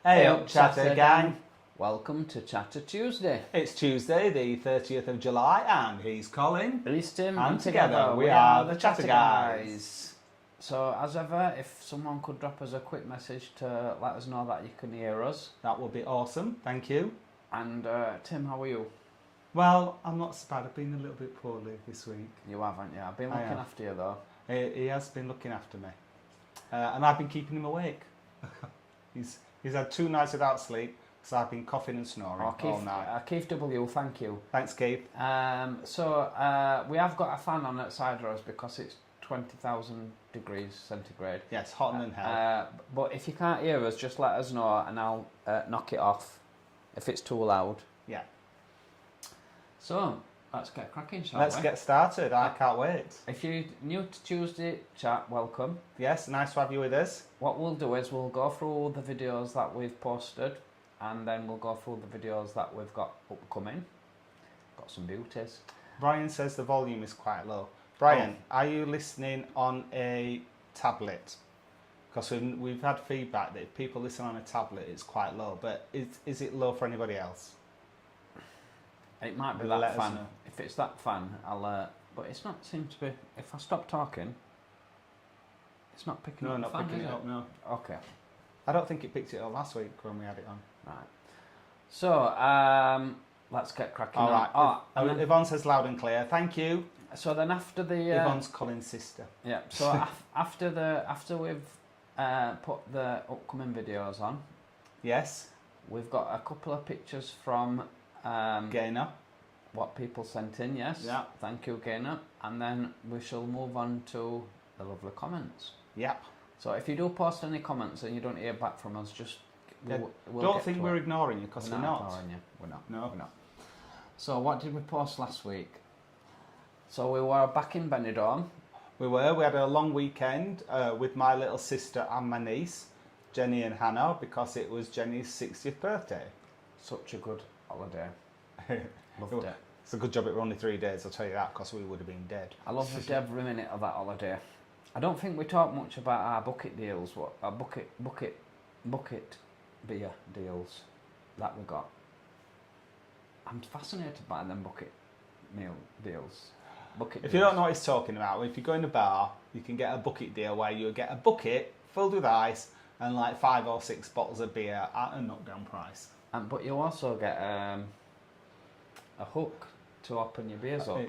Hey up, Chatter Gang. Welcome to Chatter Tuesday. It's Tuesday, the 30th of July, and he's Colin. He's Tim. And together we are the Chatter Guys. So, as ever, if someone could drop us a quick message to let us know that you can hear us. That would be awesome, thank you. And Tim, how are you? Well, I'm not so bad. I've been a little bit poorly this week. You haven't, yeah. I've been looking after you, though. He has been looking after me. And I've been keeping him awake. He's had 2 nights without sleep, so I've been coughing and snoring all night. Keith W, thank you. Thanks, Keith. So we have got a fan on outside of us because it's 20,000 degrees centigrade. Yes, hotter than hell. But if you can't hear us, just let us know and I'll knock it off if it's too loud. Yeah. So, let's get cracking, shall Let's get started. I can't wait. If you're new to Tuesday Chat, welcome. Yes, nice to have you with us. What we'll do is we'll go through the videos that we've posted and then we'll go through the videos that we've got upcoming. Got some beauties. Brian says the volume is quite low. Brian, are you listening on a tablet? Because we've had feedback that if people listen on a tablet, it's quite low. But is it low for anybody else? It might be that fan. If it's that fan, I'll. But it's not. Seems to be. If I stop talking, it's not picking up. No, not fan, picking it up. No. Okay. I don't think it picked it up last week when we had it on. Right. So let's get cracking. All right. Oh, Yvonne says loud and clear. Thank you. So then after the Yvonne's Colin's sister. Yeah. So after we've put the upcoming videos on. Yes. We've got a couple of pictures from Gaynor. What people sent in. Yes. Yeah. Thank you, Gaynor. And then we shall move on to the lovely comments. Yep. So if you do post any comments and you don't hear back from us, just we'll don't think we're ignoring you because we're not. Ignoring you. We're not. No. We're not. So what did we post last week? So we were back in Benidorm. We had a long weekend with my little sister and my niece, Jenny and Hannah, because it was Jenny's 60th birthday. Such a good holiday. Loved it. It's a good job it were only 3 days, I'll tell you that, because we would have been dead. I loved every minute of that holiday. I don't think we talk much about our bucket deals, our bucket beer deals that we got. I'm fascinated by them bucket meal deals. If you don't know what he's talking about, if you go in a bar, you can get a bucket deal where you get a bucket filled with ice and like 5 or 6 bottles of beer at a knockdown price. But you also get a hook to open your beers up.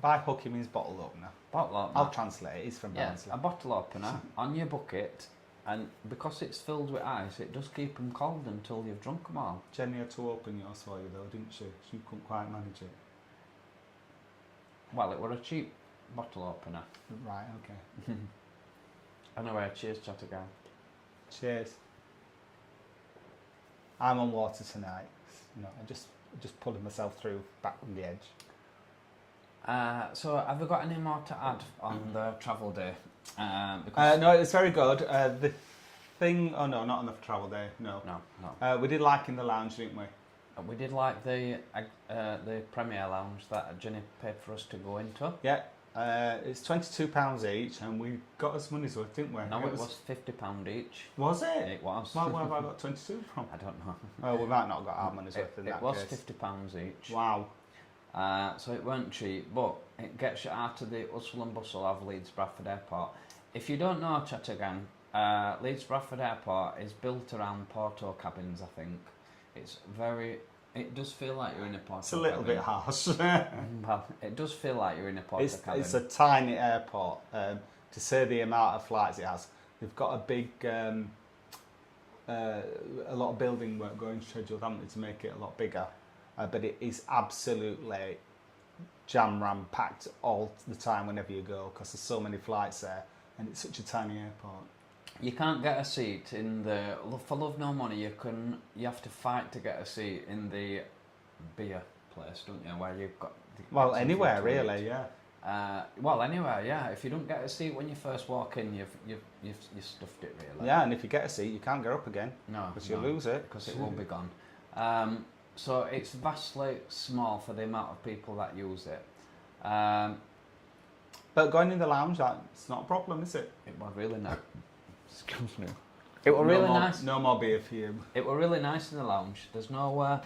By hook he means bottle opener. Bottle opener. I'll translate it, it's from Barnsley. A bottle opener on your bucket, and because it's filled with ice, it does keep them cold until you've drunk them all. Jenny had to open yours for you though, didn't she? She couldn't quite manage it. Well, it were a cheap bottle opener. Right, okay. Anyway, cheers, Chatter Gang. Cheers. I'm on water tonight. You know, I just pulling myself through back from the edge. So, have we got any more to add on the travel day? No, it's very good. The thing, oh no, not on the travel day. No. We did like in the lounge, didn't we? We did like the Premier Lounge that Jenny paid for us to go into. Yeah, it's £22 each, and we got us money's worth, didn't we? No, it was £50 each. Was it? It was. Where have I got 22 from? I don't know. Oh, we might not have got our money's worth in that case. It was £50 each. Wow. So it weren't cheap, but it gets you out of the hustle and bustle of Leeds Bradford Airport. If you don't know, Chatter Gang, Leeds Bradford Airport is built around Porto cabins, I think. It does feel like you're in a Porto cabin. It's a little bit harsh. Well, it does feel like you're in a Porto cabin. It's a tiny airport. To say the amount of flights it has, they've got a big, a lot of building work going scheduled, haven't they, to make it a lot bigger. But it is absolutely jam-ram packed all the time whenever you go, because there's so many flights there, and it's such a tiny airport. You can't get a seat in the for love nor money. You have to fight to get a seat in the beer place, don't you? Where you've got anywhere really, yeah. Anywhere, yeah. If you don't get a seat when you first walk in, you've stuffed it really. Yeah, and if you get a seat, you can't get up again. No, because you lose it. Because it will be gone. So it's vastly small for the amount of people that use it. But going in the lounge, it's not a problem, is it? It was really not. Excuse me. It were really more, nice. No more beer for you. It were really nice in the lounge. There's there's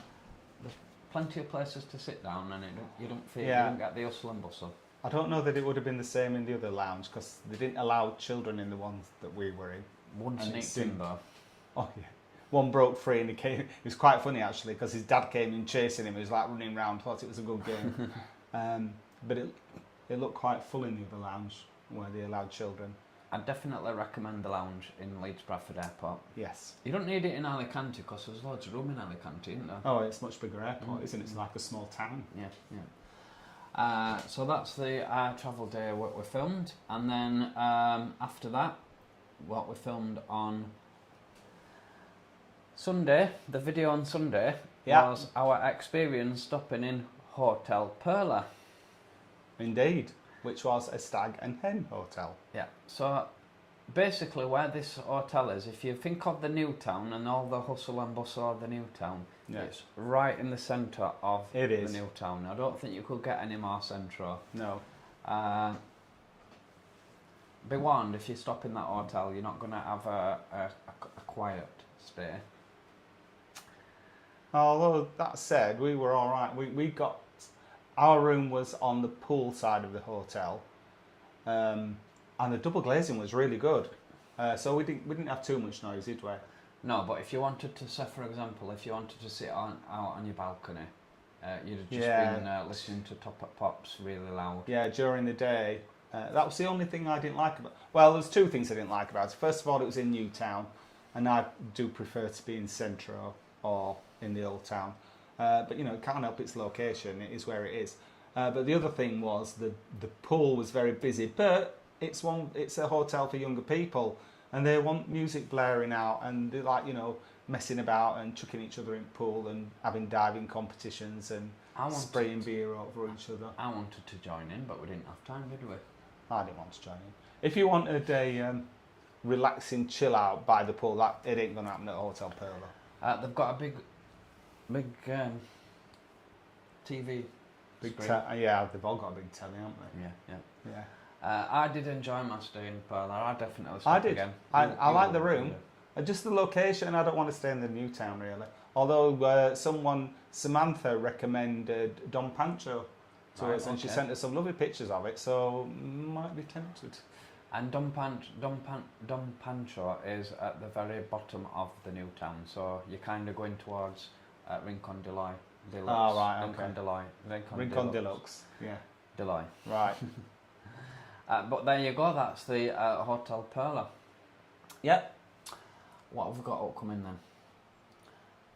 plenty of places to sit down, and you don't feel you don't get the hustle and bustle. I don't know that it would have been the same in the other lounge because they didn't allow children in the ones that we were in. One sneaked in though. Oh yeah. One broke free and he came. It was quite funny actually because his dad came in chasing him. He was like running around. Thought it was a good game, but it looked quite full in the other lounge where they allowed children. I'd definitely recommend the lounge in Leeds Bradford Airport. Yes. You don't need it in Alicante because there's loads of room in Alicante, isn't there? Oh, it's a much bigger airport, isn't it? It's like a small town. Yeah, yeah. So that's the travel day what we filmed, and then after that, what we filmed on Sunday, the video on Sunday, was our experience stopping in Hotel Perla. Indeed, which was a stag and hen hotel. Yeah, so basically where this hotel is, if you think of the new town and all the hustle and bustle of the new town, it's right in the centre of the new town. I don't think you could get any more central. No. Be warned, if you stop in that hotel, you're not going to have a quiet stay. Although that said, we were all right. We got our room was on the pool side of the hotel, and the double glazing was really good. So we didn't have too much noise, did we? No, but if you wanted to, say for example, if you wanted to sit out on your balcony, you'd have just been listening to Top Up Pops really loud. Yeah, during the day. That was the only thing I didn't like about. Well, there's two things I didn't like about it. First of all, it was in Newtown, and I do prefer to be in Centro or in the old town. But you know, it can't help its location. It is where it is. But the other thing was the pool was very busy. But it's a hotel for younger people, and they want music blaring out, and they like messing about and chucking each other in the pool and having diving competitions and spraying beer over each other. I wanted to join in, but we didn't have time, did we? I didn't want to join in. If you wanted a relaxing chill out by the pool, it ain't going to happen at Hotel Perla. They've got a big TV. Yeah, they've all got a big telly, haven't they? Yeah. I did enjoy my stay in Perla. I definitely stop again. I like the room. Just the location, I don't want to stay in the new town really. Although Samantha recommended Don Pancho to us, and she sent us some lovely pictures of it, so might be tempted. And Don Pancho is at the very bottom of the new town, so you're kind of going towards Rincon de Loy. Oh, right, okay. Rincon de Loy. Rincon Deluxe, yeah. De Loy. Right. But there you go, that's the Hotel Perla. Yep. What have we got upcoming then?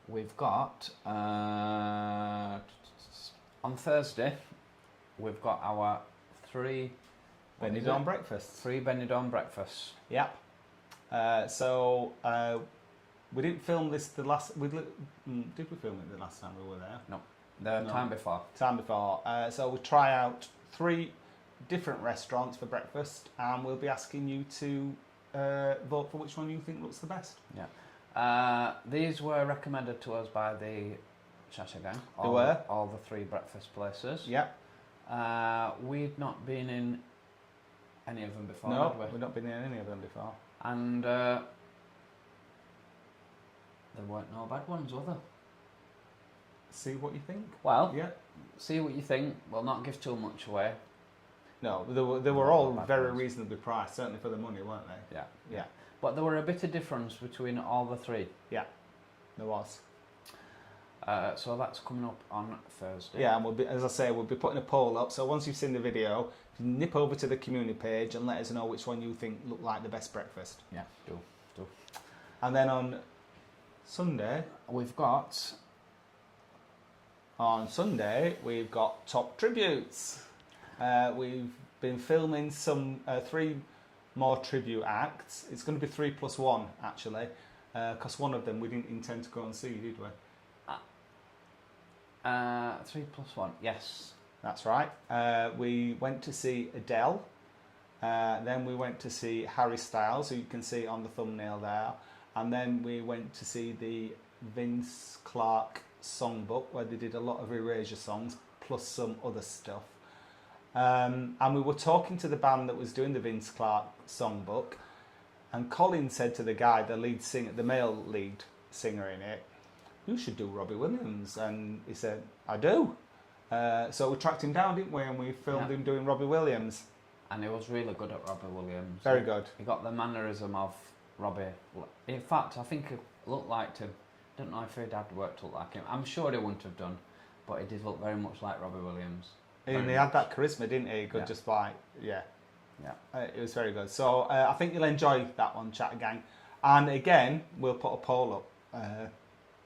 We've got, on Thursday, we've got our 3 Benidorm breakfasts. 3 Benidorm breakfasts. Yep. We didn't film this the last. Did we film it the last time we were there? No. The time before. Time before. So we'll try out 3 different restaurants for breakfast, and we'll be asking you to vote for which one you think looks the best. Yeah. These were recommended to us by the Chatter Gang. They were? All the 3 breakfast places. Yep. We'd not been in any of them before, No, had we? we've not been in any of them before. And there weren't no bad ones, were there? See what you think? Well, yeah. See what you think. We'll not give too much away. No, they were all very reasonably priced, certainly for the money, weren't they? Yeah. But there were a bit of difference between all the 3. Yeah, there was. So that's coming up on Thursday. Yeah, and as I say, we'll be putting a poll up. So once you've seen the video, nip over to the community page and let us know which one you think looked like the best breakfast. Yeah, do. And then on Sunday, we've got top tributes. We've been filming some 3 more tribute acts. It's going to be 3 plus 1 actually, because one of them we didn't intend to go and see, did we? 3 plus 1, yes. That's right. We went to see Adele. Then we went to see Harry Styles, who you can see on the thumbnail there. And then we went to see the Vince Clarke songbook, where they did a lot of Erasure songs, plus some other stuff. And we were talking to the band that was doing the Vince Clarke songbook, And Colin said to the guy, the lead singer, the male lead singer in it, "You should do Robbie Williams." And he said, "I do." So we tracked him down, didn't we? And we filmed him doing Robbie Williams. And he was really good at Robbie Williams. Very good. He got the mannerism of Robbie. In fact, I think he looked like him. Don't know if he'd had work to look like him. I'm sure he wouldn't have done, but he did look very much like Robbie Williams. And he had that charisma, didn't he? He could just like, yeah. It was very good. So I think you'll enjoy that one, Chat Gang. And again, we'll put a poll up.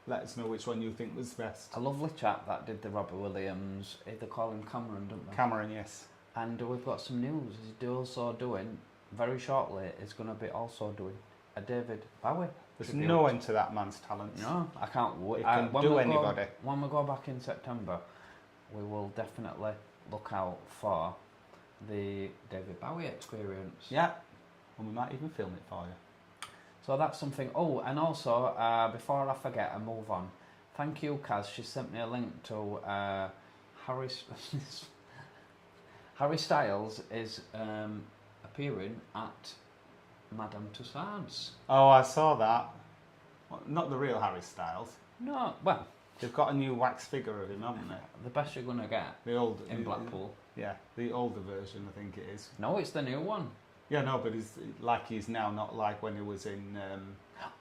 Let us know which one you think was best. A lovely chap that did the Robbie Williams. They call him Cameron, don't they? Cameron, yes. And we've got some news. He's also doing, very shortly, he's going to be also doing a David Bowie. There's no end to that man's talent. No, I can't wait. He can do anybody. When we go back in September, we will definitely look out for the David Bowie experience. Yeah, and we might even film it for you. So that's something. Oh, and also, before I forget and move on, thank you, Kaz. She sent me a link to Harry Styles is appearing at Madame Tussauds. Oh, I saw that. Well, not the real Harry Styles. No, well, they've got a new wax figure of him, haven't they? The best you're going to get. The old in Blackpool. Yeah, the older version, I think it is. No, it's the new one. Yeah, no, but he's like he's now, not like when he was in.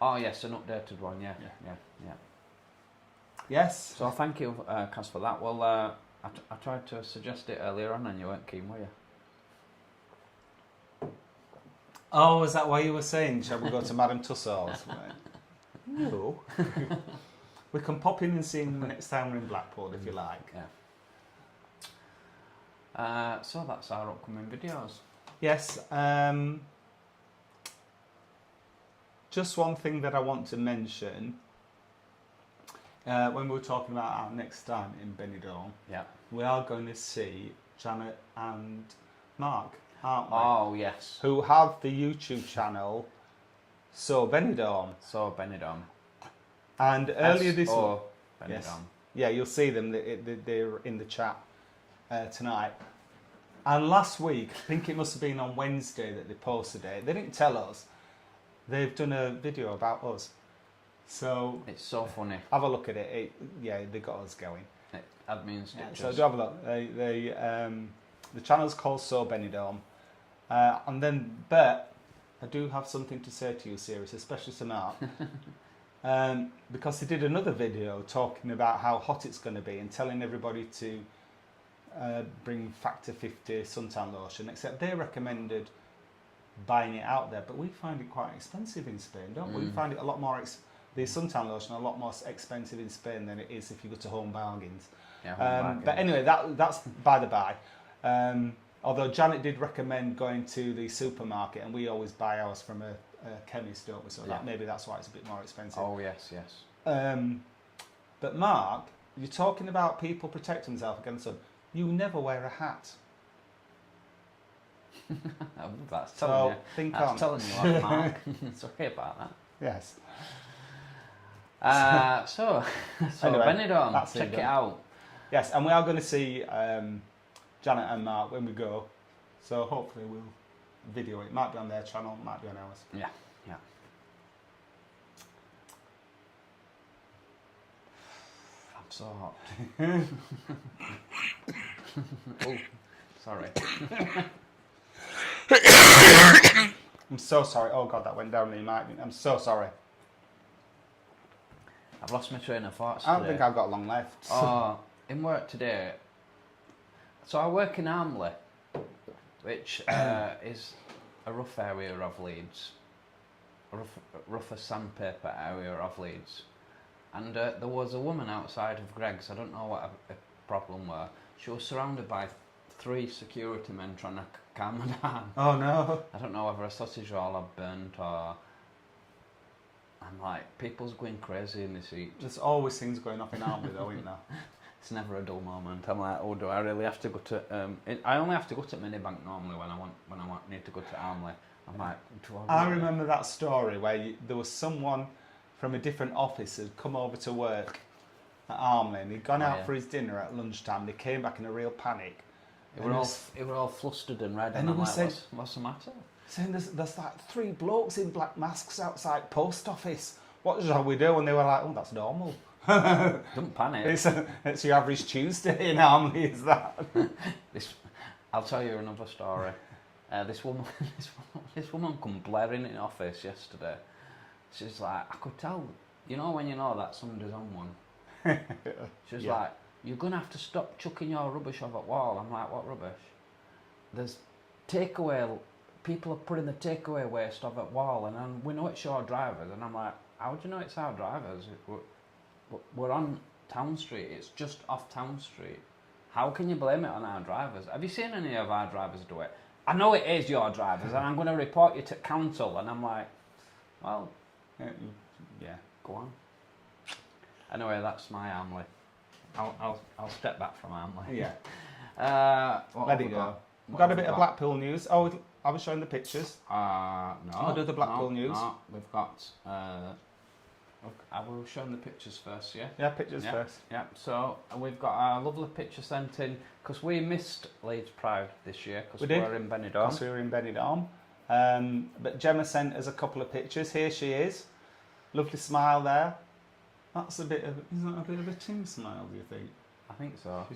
Oh yes, an updated one. Yeah. Yes. So thank you, Kaz, for that. Well, I tried to suggest it earlier on, and you weren't keen, were you? Oh, is that why you were saying, shall we go to Madame Tussauds? No. We can pop in and see him next time we're in Blackpool, if you like. Yeah. So that's our upcoming videos. Yes. Just one thing that I want to mention. When we were talking about our next time in Benidorm, we are going to see Janet and Mark, aren't we? Oh, yes. Who have the YouTube channel, So Benidorm. So Benidorm. And earlier this week, Benidorm. Yeah, you'll see them. They're in the chat tonight. And last week, I think it must have been on Wednesday that they posted it. They didn't tell us. They've done a video about us. So it's so funny. Have a look at it. They got us going. Admin stitches. So do have a look. The channel's called So Benidorm. But I do have something to say to you, Sirius, especially to Mark. Because they did another video talking about how hot it's going to be and telling everybody to bring Factor 50 suntan lotion, except they recommended buying it out there, but we find it quite expensive in Spain, don't we? We find it a lot more the suntan lotion a lot more expensive in Spain than it is if you go to Home Bargains. But anyway, that's by the by. Although Janet did recommend going to the supermarket, and we always buy ours from a chemist, don't we? So maybe that's why it's a bit more expensive. Oh yes. But Mark, you're talking about people protecting themselves against sun. You never wear a hat. That's telling you. Think that's on. telling you what, Mark. Sorry about that. Yes. So Anyway, Benidorm, check it out. Yes, and we are going to see Janet and Mark when we go. So hopefully we'll video it. Might be on their channel, might be on ours. Yeah. I'm so hot. Oh, sorry. I'm so sorry. Oh God, that went down the mic. I'm so sorry. I've lost my train of thoughts I don't today. think I've got long left. Oh, in work today. So I work in Armley, which is a rough area of Leeds, rougher sandpaper area of Leeds. And there was a woman outside of Greg's. I don't know what a problem were. She was surrounded by 3 security men trying to calm her down. Oh no. I don't know whether a sausage roll had burnt or... I'm like, people's going crazy in this heat. There's always things going off in Armley though, isn't there? It's never a dull moment. I'm like, oh, do I really have to go to... I only have to go to Minibank normally when I need to go to Armley. I'm like, do I really? I remember that story where there was someone from a different office who'd come over to work at Armley and he'd gone out for his dinner at lunchtime. They came back in a real panic. They were all flustered and red, and he I'm like, said, what's the matter? saying there's like 3 blokes in black masks outside post office. What shall we do? And they were like, oh, that's normal. Don't panic. It's your average Tuesday in Armley, is that? I'll tell you another story. This woman come blaring in office yesterday. She's like, I could tell, when you know that somebody's on one. She's like, you're going to have to stop chucking your rubbish over the wall. I'm like, what rubbish? There's takeaway, people are putting the takeaway waste over the wall, and we know it's your drivers. And I'm like, how do you know it's our drivers? We're on Town Street, it's just off Town Street. How can you blame it on our drivers? Have you seen any of our drivers do it? I know it is your drivers, and I'm going to report you to council. And I'm like, well, yeah, go on. Anyway, that's my Armley. I'll step back from Armley. Yeah. Let it go. We've got a bit of Blackpool news. Oh, I was showing the pictures. No. I'll do the Blackpool news. No, we've got... I will show them the pictures first, yeah? Yeah, pictures first. Yeah, so we've got a lovely picture sent in, because we missed Leeds Pride this year, because we were in Benidorm. Because we were in Benidorm. But Gemma sent us a couple of pictures. Here she is. Lovely smile there. That's isn't that a bit of a Tim smile, do you think? I think so.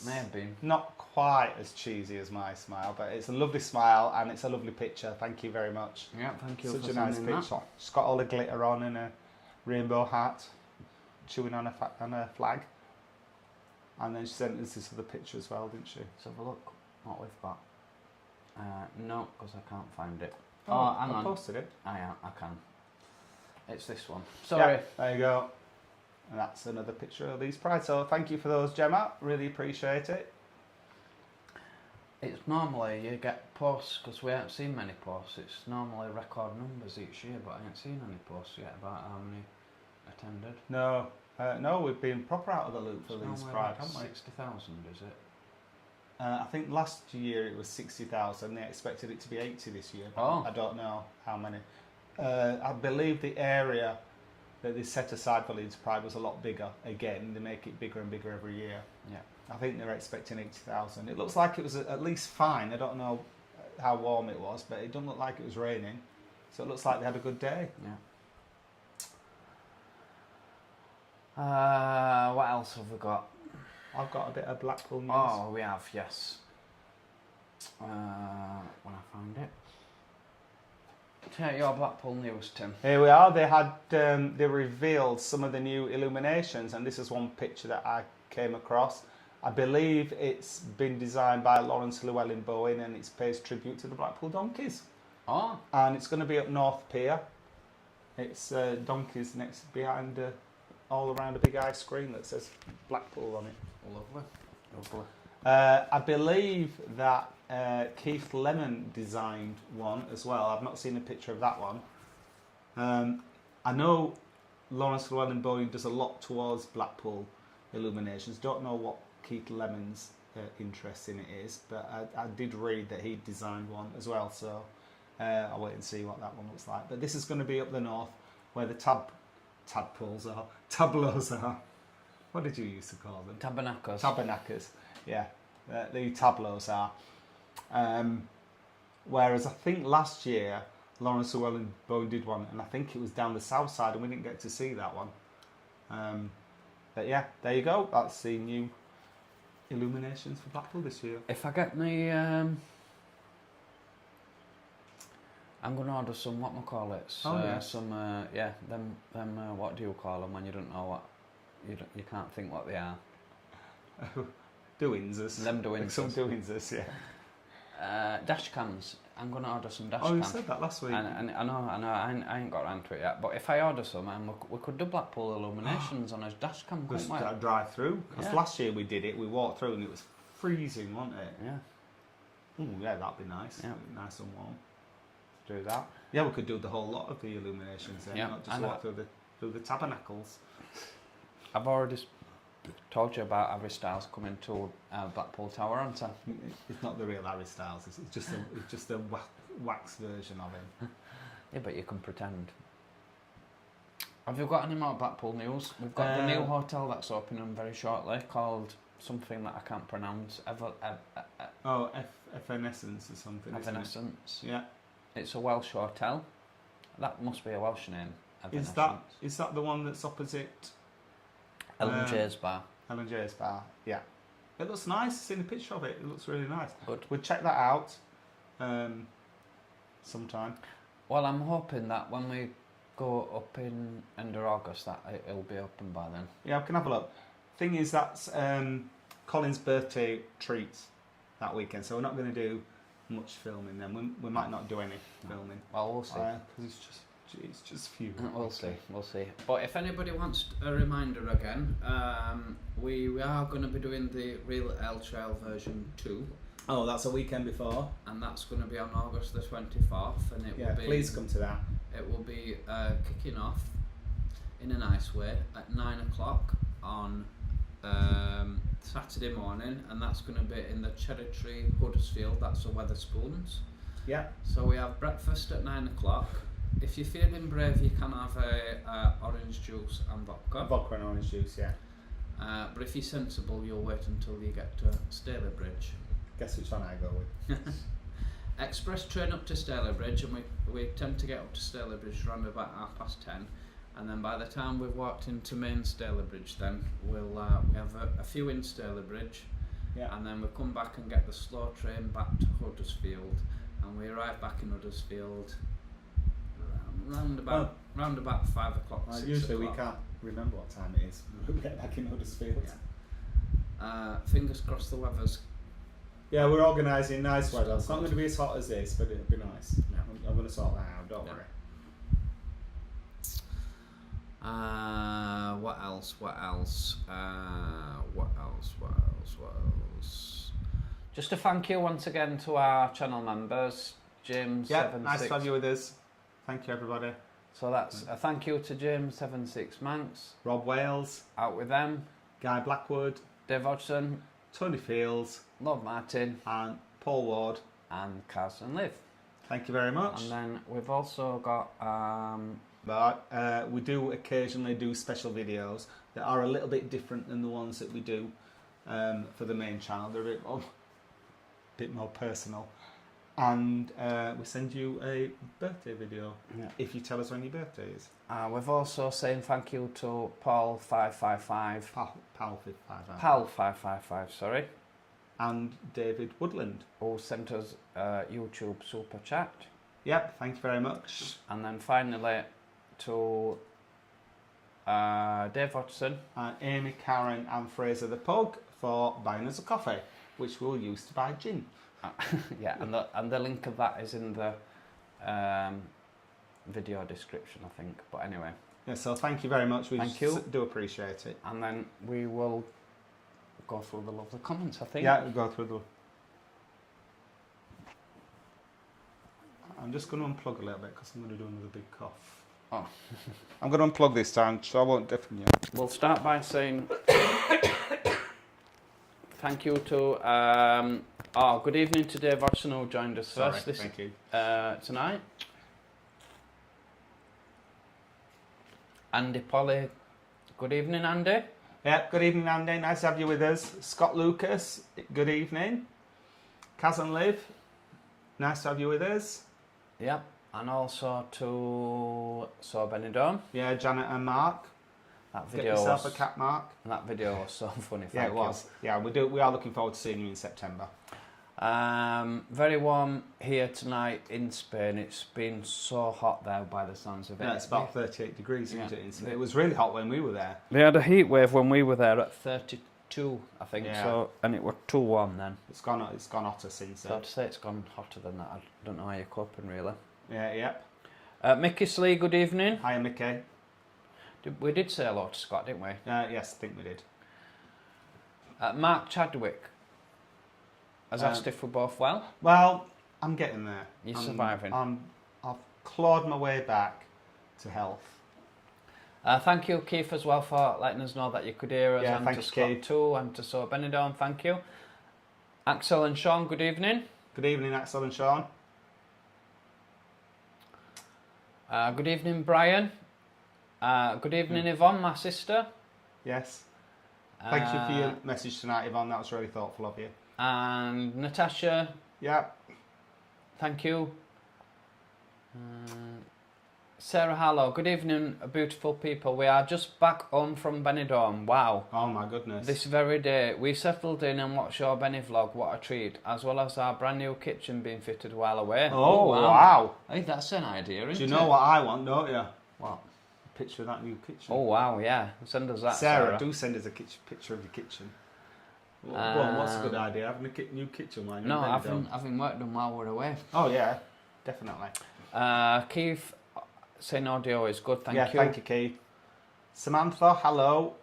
May have been. Not quite as cheesy as my smile, but it's a lovely smile and it's a lovely picture. Thank you very much. Yeah, thank you. Such a nice picture. She's got all the glitter on and a rainbow hat, chewing on a flag. And then she sent us this other picture as well, didn't she? Let's have a look what we've got. No, because I can't find it. Hang on. I posted it. I can. It's this one. Sorry. Yeah, there you go. And that's another picture of Leeds Pride. So thank you for those, Gemma. Really appreciate it. It's normally you get posts, because we haven't seen many posts. It's normally record numbers each year, but I haven't seen any posts yet about how many attended. No, we've been proper out of the loop for Leeds Pride, haven't we? 60,000, is it? I think last year it was 60,000. They expected it to be 80 this year. But I don't know how many. I believe the area that they set aside for Leeds Pride was a lot bigger. Again, they make it bigger and bigger every year. Yeah. I think they're expecting 80,000. It looks like it was at least fine. I don't know how warm it was, but it doesn't look like it was raining. So it looks like they had a good day. Yeah. What else have we got? I've got a bit of Blackpool news. Oh, we have, yes. When I find it. Take your Blackpool news, Tim. Here we are. They revealed some of the new illuminations, and this is one picture that I came across. I believe it's been designed by Lawrence Llewellyn-Bowen, and it pays tribute to the Blackpool Donkeys. Oh. And it's going to be up North Pier. It's donkeys next behind, all around a big ice screen that says Blackpool on it. Lovely. I believe that Keith Lemon designed one as well. I've not seen a picture of that one. I know Lawrence Llewellyn-Bowen does a lot towards Blackpool illuminations. Don't know what Keith Lemon's interest in it is, but I did read that he designed one as well, so I'll wait and see what that one looks like. But this is going to be up the north where the tablows are. What did you used to call them? Tabernacles, yeah. The tableaus are. Whereas I think last year Lawrence Llewellyn-Bowen did one, and I think it was down the south side, and we didn't get to see that one. But yeah, there you go. That's the new illuminations for Blackpool this year. If I get me, I'm going to order some, what call it? Some, them, what do you call them when you don't know what, you can't think what they are? Doinses. Them doinses. Some doinses, yeah. Dash cams. I'm going to order some dash cams. Oh, you said that last week. And I know, I ain't got around to it yet. But if I order some, we could do Blackpool illuminations on a dash cam, couldn't we? Just drive through. Because last year we did it, we walked through and it was freezing, wasn't it? Yeah. Oh, yeah, that'd be nice. Yeah. Nice and warm. Do that. Yeah, we could do the whole lot of the illuminations then, not just walk through the tabernacles. I've already told you about Harry Styles coming to Blackpool Tower, haven't I? It's not the real Harry Styles. It's just a wax version of him. Yeah, but you can pretend. Have you got any more Blackpool news? We've got the new hotel that's opening very shortly, called something that I can't pronounce. Evanescence or something. Evanescence. Yeah. It's a Welsh hotel. That must be a Welsh name. Is that the one that's opposite Ellen J's bar? Ellen J's bar, yeah. It looks nice. I've seen a picture of it. It looks really nice. Good. We'll check that out sometime. Well, I'm hoping that when we go up in end of August, that it'll be open by then. Yeah, we can have a look. Thing is, that's Colin's birthday treats that weekend, so we're not going to do much filming then. We might not do any filming. Well, we'll see. Because it's just a few. We'll see. But if anybody wants a reminder again, we are going to be doing the Real L Trail version 2. Oh, that's a weekend before. And that's going to be on August the 24th. And it will be, please come to that. It will be kicking off in a nice way at 9 o'clock on Saturday morning, and that's going to be in the Cherry Tree, Huddersfield. That's the Weatherspoons. Yeah. So we have breakfast at 9 o'clock. If you're feeling brave, you can have a orange juice and vodka. Vodka and orange juice, yeah. But if you're sensible, you'll wait until you get to Staley Bridge. Guess which one I go with. Express train up to Staley Bridge, and we tend to get up to Staley Bridge around about 10:30. And then by the time we've walked into main Staley Bridge, then we have a few in Staley Bridge, and then we come back and get the slow train back to Huddersfield, and we arrive back in Huddersfield round about 5 o'clock. 6 usually o'clock. we can't remember what time it is. We get back in Huddersfield. Yeah. Fingers crossed the weather's. Yeah, we're organising nice weather. It's not going to be as hot as this, but it'll be nice. Yeah. I'm going to sort that out. Don't worry. What else? Just a thank you once again to our channel members, James. Yeah, nice to have you with us. Thank you, everybody. So that's a thank you to James 76 Manx, Rob Wales, out with them, Guy Blackwood, Dave Hodgson, Tony Fields, Love Martin, and Paul Ward, and Kaz and Liv. Thank you very much. And then we've also got we do occasionally do special videos that are a little bit different than the ones that we do for the main channel. They're a bit more personal, and we send you a birthday video if you tell us when your birthday is. We've also saying thank you to Paul 555, Pal 555. Pal 555, sorry, and David Woodland, who sent us a YouTube super chat. Yep, thank you very much. And then finally to Dave Hodgson, Amy, Karen, and Fraser the Pug for buying us a coffee, which we'll use to buy gin. Yeah, and the link of that is in the video description, I think. But anyway. Yeah, so thank you very much. We Thank you. do appreciate it. And then we will go through the lovely comments, I think. Yeah, we'll go through the... I'm just going to unplug a little bit because I'm going to do another big cough. Oh. I'm going to unplug this time so I won't deafen you. We'll start by saying thank you to... good evening to Dave Hodgson, who joined us first thank you. Tonight. Andy Polly, good evening, Andy. Yeah, good evening, Andy. Nice to have you with us. Scott Lucas, good evening. Kaz and Liv, nice to have you with us. Yep, and also to Benidorm. Yeah, Janet and Mark. That video Get yourself was, a cap, Mark. That video was so funny. Yeah, it was. Yeah, we are looking forward to seeing you in September. Very warm here tonight in Spain. It's been so hot there by the sounds of it. Yeah, it's about 38 degrees, isn't it? Yeah. It was really hot when we were there. They had a heat wave when we were there at 32, I think. Yeah. So, and it was too warm then. It's gone hotter since So then. I'd say it's gone hotter than that. I don't know how you're coping, really. Yeah, yep. Mickey Slee, good evening. Hiya, Mickey. We did say hello to Scott, didn't we? Yes, I think we did. Mark Chadwick has asked if we're both well. Well, I'm getting there. You're surviving. I've clawed my way back to health. Thank you, Keith, as well, for letting us know that you could hear us. Yeah, and thanks, to Scott Keith. too, and to So Benidorm, thank you. Axel and Sean, good evening. Good evening, Axel and Sean. Good evening, Brian. Good evening, Yvonne, my sister. Yes. Thank you for your message tonight, Yvonne. That was really thoughtful of you. And Natasha, Yeah. thank you. Sarah Harlow, good evening, beautiful people. We are just back home from Benidorm. Wow. Oh my goodness. This very day, we settled in and watched your Benny vlog. What a treat. As well as our brand new kitchen being fitted while away. Oh, wow. Hey, that's an idea, isn't it? Do you know what I want, don't you? What? A picture of that new kitchen. Oh, wow, yeah. Send us that, Sarah, do send us a picture of your kitchen. Well, what's a good idea? Having a new kitchen while you're No, in Benidorm? having work done while we're away. Oh, yeah, definitely. Keith saying audio is good, thank you. Yeah, thank you, Keith. Samantha, hello.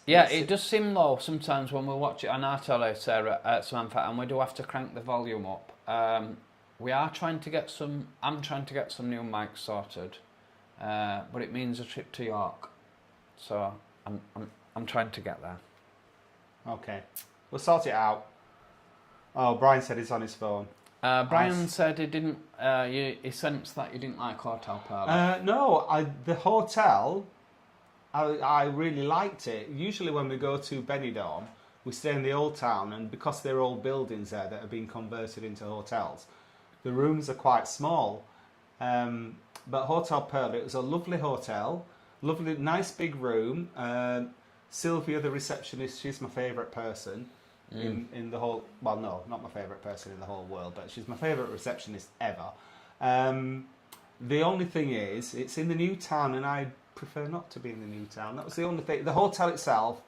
Yeah, it does seem low sometimes when we watch it on our telly, Sarah, Samantha, and we do have to crank the volume up. We are trying to get some. I'm trying to get some new mics sorted, but it means a trip to York, so I'm trying to get there. Okay, we'll sort it out. Oh, Brian said he's on his phone. Brian said he didn't. He sensed that you didn't like Hotel Pearl. No, the hotel. I really liked it. Usually when we go to Benidorm, we stay in the old town, and because they're old buildings there that have been converted into hotels, the rooms are quite small. But Hotel Pearl, it was a lovely hotel, lovely, nice big room. Sylvia, the receptionist, she's my favourite person in the whole. Well, no, not my favourite person in the whole world, but she's my favourite receptionist ever. The only thing is, it's in the new town, and I prefer not to be in the new town. That was the only thing. The hotel itself,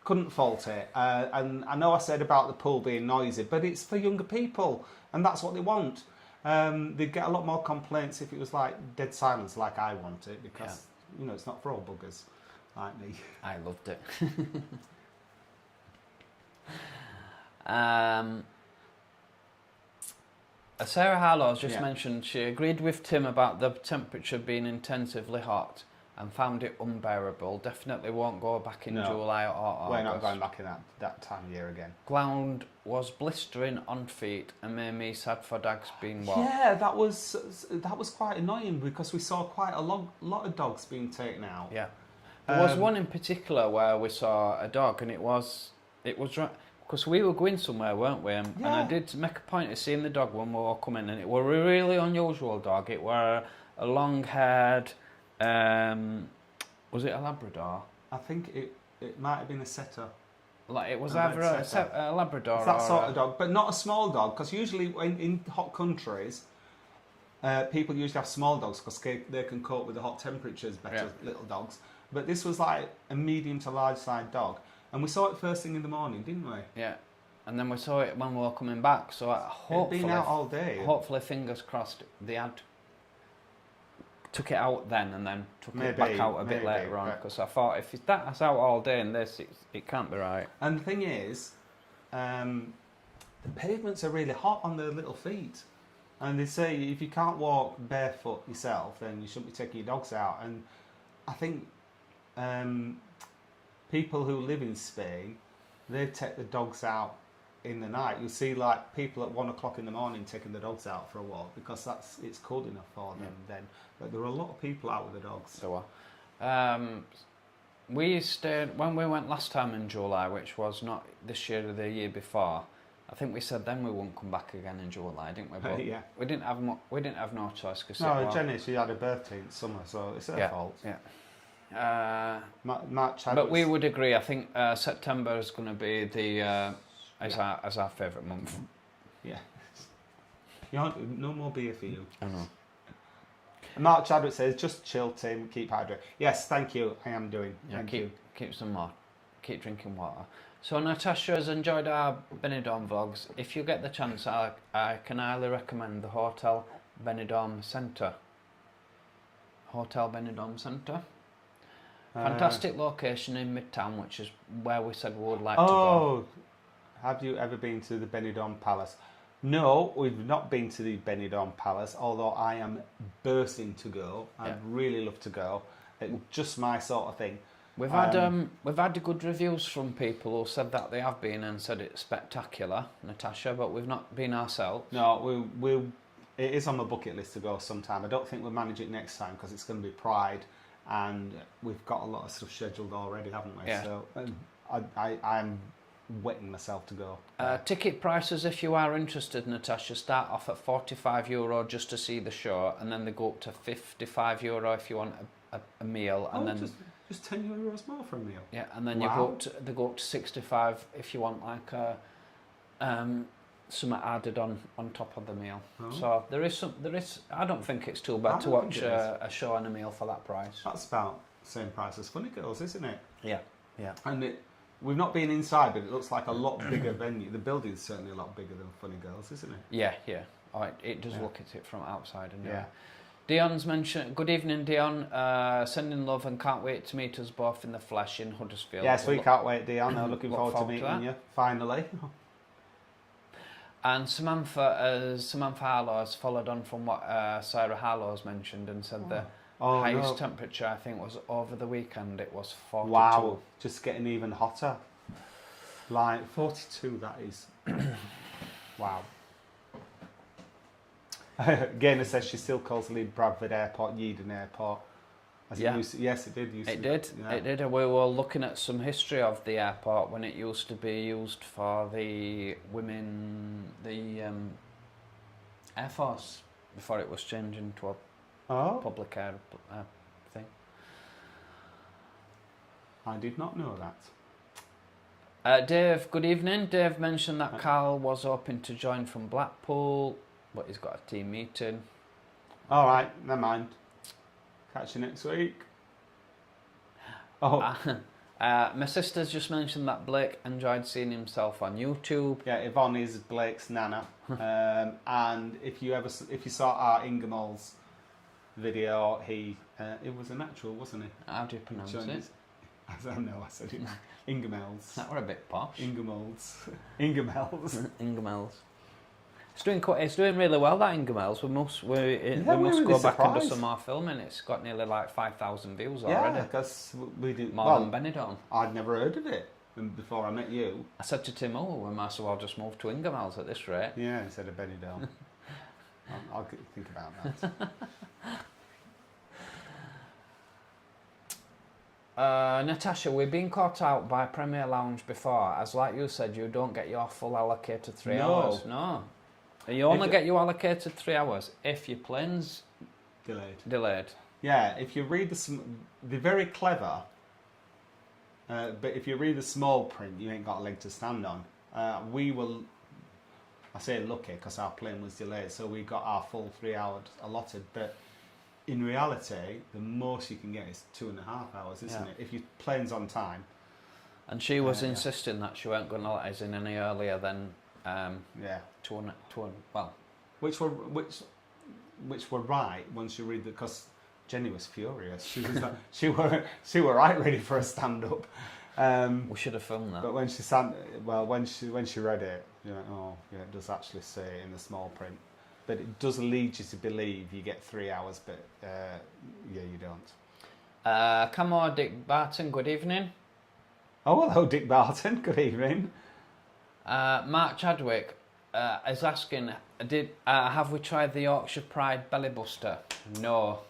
couldn't fault it. And I know I said about the pool being noisy, but it's for younger people, and that's what they want. They'd get a lot more complaints if it was like dead silence, like I want it, because you know it's not for all buggers like me. I loved it. Sarah Harlow's just mentioned she agreed with Tim about the temperature being intensively hot and found it unbearable. Definitely won't go back in July or August. We're not going back in that time of year again. Ground was blistering on feet and made me sad for dogs being walked. Yeah, that was quite annoying because we saw quite a lot of dogs being taken out. Yeah, there was one in particular where we saw a dog, and it was because we were going somewhere, weren't we? And I did make a point of seeing the dog when we were coming, and it were a really unusual dog. It were a long-haired. Was it a Labrador? I think it might have been a setter. Like it was either a Labrador it's that or sort of dog, but not a small dog, because usually in hot countries, people usually have small dogs because they can cope with the hot temperatures better, little dogs. But this was like a medium to large size dog, and we saw it first thing in the morning, didn't we? Yeah, and then we saw it when we were coming back. So hopefully, it'd been out all day. Hopefully, fingers crossed, they had took it out then and then took it back out a bit later on, because I thought if that's out all day in this, it can't be right. And the thing is, the pavements are really hot on the little feet, and they say if you can't walk barefoot yourself, then you shouldn't be taking your dogs out. And I think people who live in Spain, they take the dogs out in the night. You'll see like people at 1 o'clock in the morning taking the dogs out for a walk because it's cold enough for them then. But there were a lot of people out with the dogs. There were. We stayed when we went last time in July, which was not this year or the year before. I think we said then we wouldn't come back again in July, didn't we? But we didn't have no choice because Jenny, she had a birthday in summer, so it's her fault. Yeah. March. But we would agree. I think September is going to be the as our favourite month. Yeah. No more beer for you. I know. Mark Chadwick says, just chill, Tim, keep hydrated. Yes, thank you, I am doing. Keep some more. Keep drinking water. So Natasha has enjoyed our Benidorm vlogs. If you get the chance, I can highly recommend the Hotel Benidorm Centre. Hotel Benidorm Centre. Fantastic location in Midtown, which is where we said we would like to go. Have you ever been to the Benidorm Palace? No, we've not been to the Benidorm Palace, although I am bursting to go. I'd really love to go. It's just my sort of thing. We've had good reviews from people who said that they have been and said it's spectacular, Natasha, but we've not been ourselves. No, it is on my bucket list to go sometime. I don't think we'll manage it next time because it's going to be Pride, and we've got a lot of stuff scheduled already, haven't we? Yeah. So I'm wetting myself to go. Ticket prices, if you are interested, Natasha, start off at €45 just to see the show, and then they go up to €55 if you want a meal, and then just €10 more for a meal. Yeah, and then Wow. they go up to 65 if you want like something added on top of the meal. Oh. So there is. I don't think it's too bad to watch a show and a meal for that price. That's about the same price as Funny Girls, isn't it? Yeah, yeah. And we've not been inside, but it looks like a lot bigger venue. The building's certainly a lot bigger than Funny Girls, isn't it? Yeah, yeah. Oh, it does look at it from outside. And Yeah. Dion's mentioned, good evening, Dion. Sending love and can't wait to meet us both in the flesh in Huddersfield. Yes, we can't wait, Dion. I'm looking forward to meeting you, finally. And Samantha Harlow has followed on from what Sarah Harlow's mentioned and said the highest temperature, I think, was over the weekend. It was 42. Wow, just getting even hotter. Like 42, that is. Wow. Gaynor says she still calls Leeds Bradford Airport Yeadon Airport. Yes, it did. It did. We were looking at some history of the airport when it used to be used for the women, the Air Force, before it was changed into a public air thing. I did not know that. Dave, good evening. Dave mentioned that Carl was hoping to join from Blackpool, but he's got a team meeting. All right, never mind. Catch you next week. My sister's just mentioned that Blake enjoyed seeing himself on YouTube. Yeah, Yvonne is Blake's nana. And if you saw our Ingemalls video, it was a natural, wasn't it? How do you pronounce it? I don't know. I said it. Ingemalls. That were a bit posh. Ingemalls. Ingemalls. Ingemalls. It's doing really well, that Ingemalls. We must go back and do some more filming. It's got nearly like 5,000 views already. Yeah, because we did more than Benidorm. I'd never heard of it before I met you. I said to Tim, we might as well just move to Ingemalls at this rate. Yeah, instead of Benidorm. I'll think about that. Natasha, we've been caught out by Premier Lounge before, as like you said, you don't get your full allocated 3 hours. No. You only get you allocated 3 hours if your plane's delayed. Yeah, if you read they're very clever, but if you read the small print, you ain't got a leg to stand on. We were, I say lucky because our plane was delayed, so we got our full 3 hours allotted, but in reality, the most you can get is 2.5 hours, isn't it? If your plane's on time. And she was insisting that she weren't going to let us in any earlier than which were right once you read because Jenny was furious. She was like, she were right ready for a stand up. We should have filmed that. But when she read it, you're like, oh yeah, it does actually say it in the small print. But it does lead you to believe you get 3 hours, but you don't. Come on, Dick Barton, good evening. Oh, hello, Dick Barton, good evening. Mark Chadwick is asking, have we tried the Yorkshire Pride Belly Buster? No,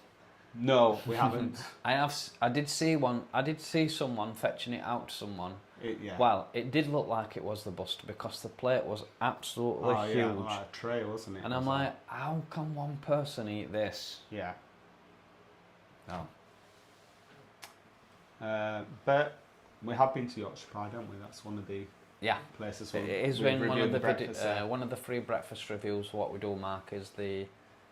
we haven't. I did see someone fetching it out to someone. Well, it did look like it was the buster because the plate was absolutely huge. Yeah, like a tray, wasn't it? And I'm like, how can one person eat this? Yeah. No. But we have been to Yorkshire Pride, haven't we? That's one of the places. It is in one of the free breakfast reviews. What we do, Mark, is the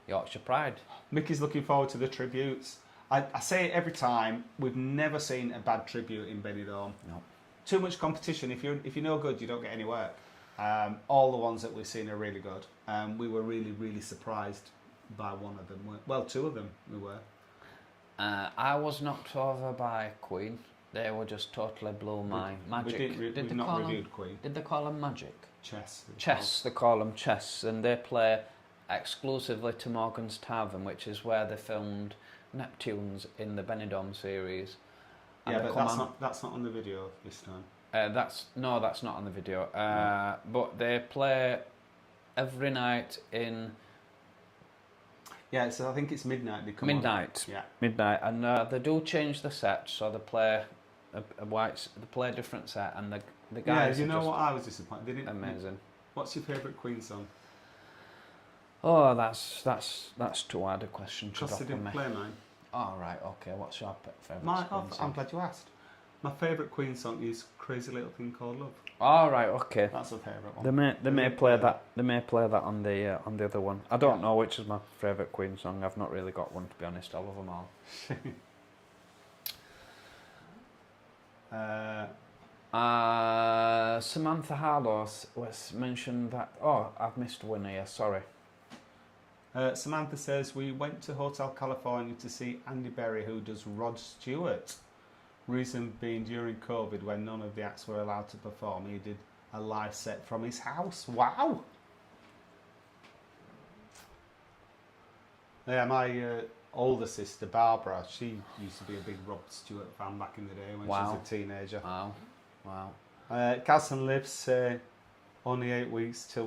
Yorkshire Pride. Mickey's looking forward to the tributes. I say it every time. We've never seen a bad tribute in Benidorm. No. Too much competition. If you're no good, you don't get any work. All the ones that we've seen are really good. We were really, really surprised by one of them. Well, two of them we were. I was knocked over by Queen. They were just totally blew my magic. We've not reviewed Queen. Did they call them magic? Chess. They call them chess, and they play exclusively to Morgan's Tavern, which is where they filmed Neptunes in the Benidorm series. And but that's not on the video this time. That's not on the video. But they play every night in. Yeah, so I think it's midnight. They come midnight. On. Yeah, midnight, and they do change the set, so they play they play a different set, and The Yeah, guys you are know just what I was disappointed? They didn't. amazing. What's your favourite Queen song? Oh, that's too hard a question to Because drop they on didn't me. play mine. Oh, right, okay. What's your favourite Queen I'm song? glad you asked. My favourite Queen song is "Crazy Little Thing Called Love." Oh, right, okay. That's a favourite one. They may play that. They may play that on the other one. I don't know which is my favourite Queen song. I've not really got one, to be honest. I love them all. Samantha Harlow was mentioned that. Oh, I've missed one here. Sorry. Samantha says we went to Hotel California to see Andy Berry, who does Rod Stewart. Reason being, during COVID, when none of the acts were allowed to perform, he did a live set from his house. Wow! Yeah, my older sister Barbara, she used to be a big Rod Stewart fan back in the day when she was a teenager. Wow. Kaz and Liv say only 8 weeks till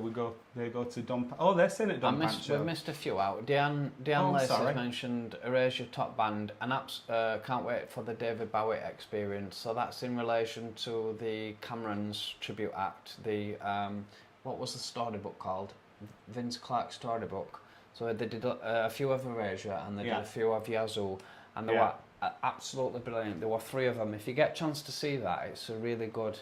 they go to Don. Oh, they're staying at Don Pancho. We've missed a few out. Diane Lacey's mentioned Erasure Top Band, and can't wait for the David Bowie experience. So that's in relation to the Cameron's tribute act. The what was the storybook called? Vince Clarke's storybook. So they did a few of Erasure and they did a few of Yazoo, and they were absolutely brilliant. There were 3 of them. If you get a chance to see that, it's a really good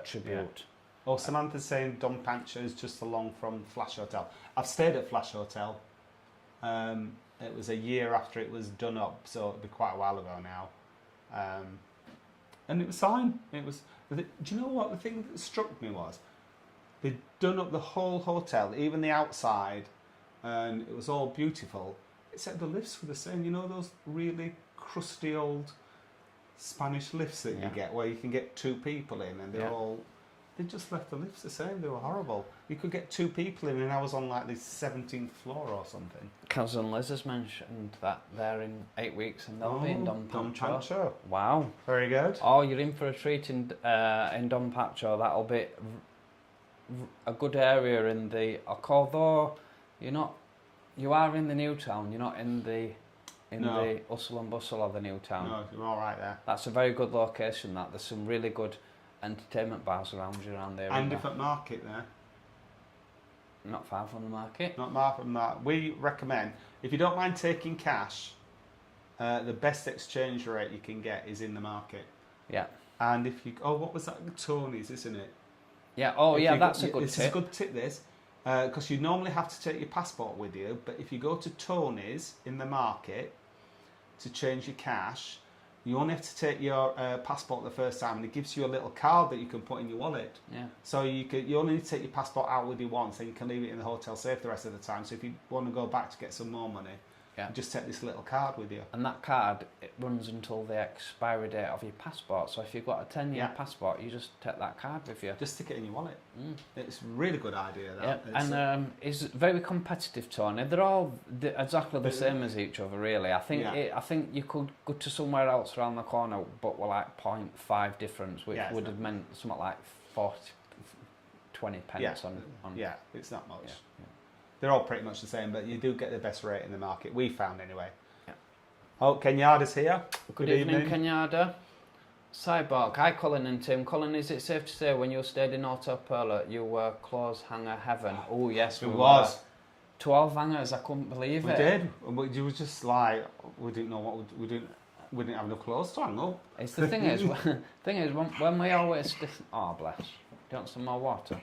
tribute. Yeah. Oh, Samantha's saying Don Pancho is just along from Flash Hotel. I've stayed at Flash Hotel. It was a year after it was done up, so it'll be quite a while ago now. And it was fine. It was. Do you know what the thing that struck me was? They'd done up the whole hotel, even the outside, and it was all beautiful. Except the lifts were the same. You know those really crusty old Spanish lifts that you get, where you can get 2 people in, and they're all. They just left the lifts the same. They were horrible. You could get 2 people in, and I was on like the 17th floor or something. Cousin Liz has mentioned that they're in 8 weeks, and they'll be in Don Pancho. Wow, very good. Oh, you're in for a treat in Don Pancho. That'll be a good area in the. Although you are in the new town. You're not in the hustle and bustle of the new town. No, you're all right there. That's a very good location. There's some really good entertainment bars around there. And different market there. Not far from the market. Not far from that. We recommend, if you don't mind taking cash, the best exchange rate you can get is in the market. Yeah. And if you... Oh, what was that? Tony's, isn't it? Yeah. Oh, yeah, that's a good tip. This is a good tip, this. Because you normally have to take your passport with you, but if you go to Tony's in the market to change your cash, you only have to take your passport the first time, and it gives you a little card that you can put in your wallet. Yeah. So you only need to take your passport out with you once, and you can leave it in the hotel safe the rest of the time. So if you want to go back to get some more money, you just take this little card with you. And that card, it runs until the expiry date of your passport. So if you've got a 10-year passport, you just take that card with you. Just stick it in your wallet. It's a really good idea, that. Yeah. And it's very competitive, Tony. They're all exactly the same as each other, really. I think I think you could go to somewhere else around the corner, but we're like 0.5 difference, which would have meant something like 20 pence on. Yeah, it's not much. Yeah. They're all pretty much the same, but you do get the best rate in the market. We found anyway. Yeah. Oh, Kenyatta's here. Good evening, Kenyatta. Cyborg. Hi, Colin and Tim. Colin, is it safe to say when you stayed in Hotel Perla, you were clothes hanger heaven? Oh, yes, we was. 12 hangers. I couldn't believe it. We did. You were just like, we didn't know what we didn't have enough clothes to hang up. It's the thing is, when we always oh bless. Do you want some more water?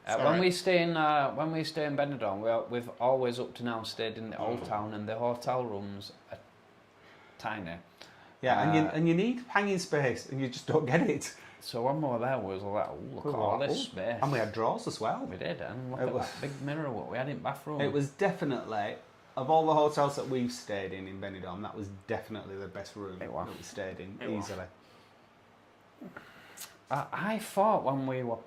When we stay in Benidorm, we've always up to now stayed in the old town, and the hotel rooms are tiny. Yeah, and you need hanging space, and you just don't get it. So when we were there, we was like, oh, look at all this space. And we had drawers as well. We did, and look at that big mirror what we had in the bathroom. It was definitely, of all the hotels that we've stayed in Benidorm, that was definitely the best room that we stayed in, easily. I thought when we were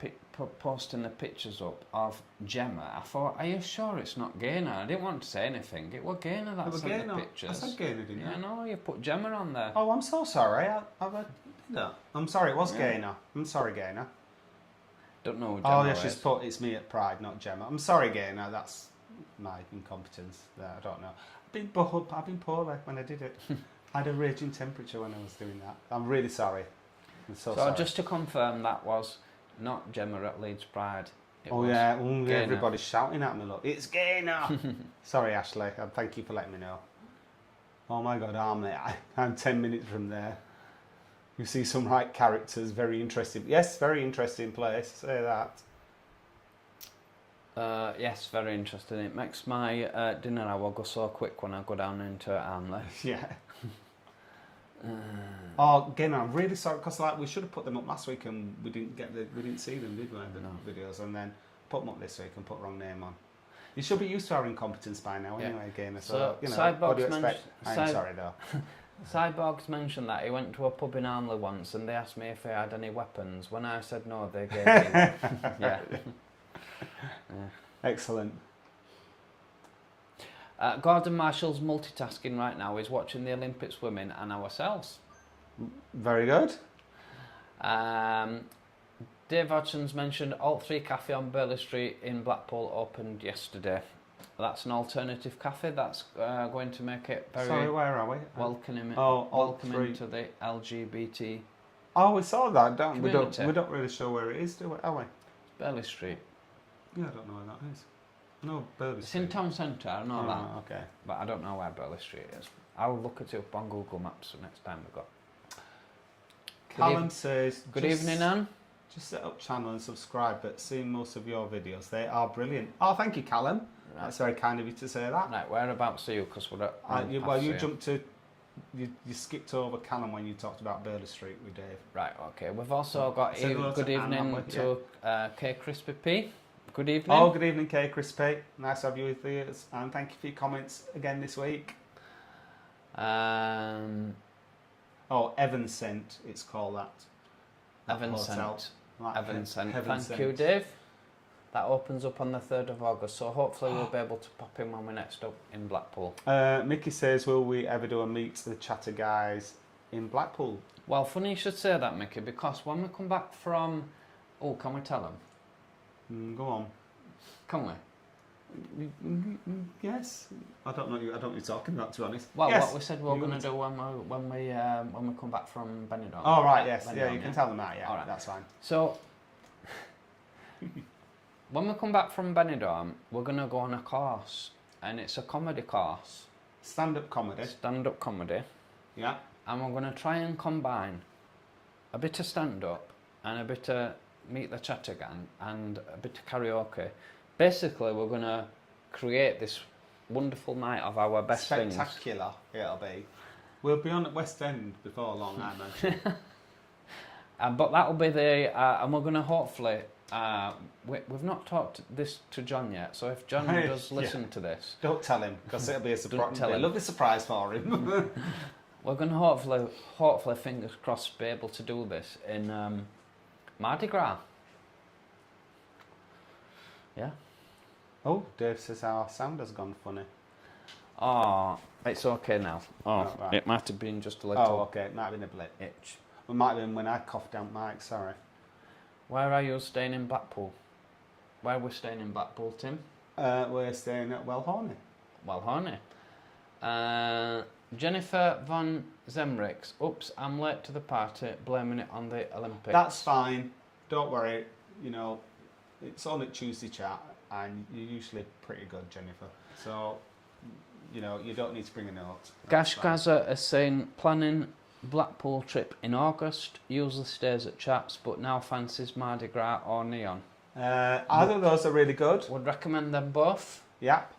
posting the pictures up of Gemma, I thought, are you sure it's not Gaynor? I didn't want to say anything. It was Gaynor that sent the pictures. I said Gaynor, didn't you? Yeah, no, you put Gemma on there. Oh, I'm so sorry. I'm sorry, it was Gaynor. I'm sorry, Gaynor. Don't know who Gemma is. She's put, it's me at Pride, not Gemma. I'm sorry, Gaynor. That's my incompetence there. I don't know. I've been poorly when I did it. I had a raging temperature when I was doing that. I'm really sorry. I'm so So sorry. just to confirm, that was not Gemma at Leeds Pride. It was Gaynor. Everybody's shouting at me, look. It's Gaynor! Sorry, Ashley, and thank you for letting me know. Oh my God, I'm 10 minutes from there. You see some right characters, very interesting. Yes, very interesting place, say that. Yes, very interesting. It makes my dinner hour go so quick when I go down into Armley. Yeah. Oh, again, I'm really sorry because like we should have put them up last week and we didn't see them, did we? The videos, and then put them up this week and put wrong name on. You should be used to our incompetence by now, anyway, Gamer. So you know, what do you expect? I'm sorry though. Cyborg's mentioned that he went to a pub in Armley once and they asked me if he had any weapons. When I said no, they gave me one. Yeah. Excellent. Gordon Marshall's multitasking right now. He's watching the Olympic swimming and ourselves. Very good. Dave Hodgson's mentioned Alt 3 Cafe on Burley Street in Blackpool opened yesterday. That's an alternative cafe that's going to make it very Sorry, where are we? welcoming to the LGBT Oh, we saw that, don't we? community. We don't really show where it is, do we? Are we? Burley Street. Yeah, I don't know where that is. No, Burley It's Street. in town centre, I know that. Okay. But I don't know where Burley Street is. I'll look it up on Google Maps the next time we go. Callum says... Good evening, Anne. Just set up channel and subscribe, but seen most of your videos. They are brilliant. Oh, thank you, Callum. Right. That's very kind of you to say that. Right, whereabouts are you? Because we're at... You jumped to... You skipped over Callum when you talked about Burley Street with Dave. Right, okay. We've also got Say hello good to Anne, evening haven't we? to K Crispy P. Good evening. Oh, good evening, Kay Crispy. Nice to have you with us, and thank you for your comments again this week. Um, Evan Sent, it's called that. Evan hotel. Sent. Like Evan Sent. Heaven Thank you, Dave. That opens up on the 3rd of August, so hopefully we'll be able to pop in when we're next up in Blackpool. Mickey says, will we ever do a meet the Chatter guys in Blackpool? Well, funny you should say that, Mickey, because when we come back from... Oh, can we tell them? Go on. Can we? Yes. I don't know you're talking about, to be honest. Well, yes. what we said we were going to do when we come back from Benidorm. Oh, right, yes. Benidorm, Yeah, you can tell them that, yeah. All right. That's fine. So, when we come back from Benidorm, we're going to go on a course, and it's a comedy course. Stand-up comedy. Stand-up comedy. Yeah. And we're going to try and combine a bit of stand-up and a bit of Meet the Chatter Gang and a bit of karaoke. Basically, we're going to create this wonderful night of our best things. Spectacular, it'll be. We'll be on at West End before long, I imagine. But that'll be the... and we're going to hopefully... we've not talked this to John yet, so if John does listen to this... Don't tell him, because it'll be a surprise. Don't tell him. A lovely surprise for him. We're going to hopefully, fingers crossed, be able to do this in Mardi Gras. Yeah. Oh, Dave says our sound has gone funny. Oh, it's okay now. Oh, right. It might have been just a little... Oh, okay, it might have been a blip. Itch. It might have been when I coughed down Mike, sorry. Where are you staying in Blackpool? Where are we staying in Blackpool, Tim? We're staying at Wellhorny. Wellhorny. Jennifer von Zemricks. Oops, I'm late to the party, blaming it on the Olympics. That's fine. Don't worry. You know, it's on at Tuesday chat, and you're usually pretty good, Jennifer. So, you know, you don't need to bring a note. Gash Gaza is saying, planning Blackpool trip in August, usually stays at Chaps, but now fancies Mardi Gras or Neon. Either of those are really good. Would recommend them both. Yep.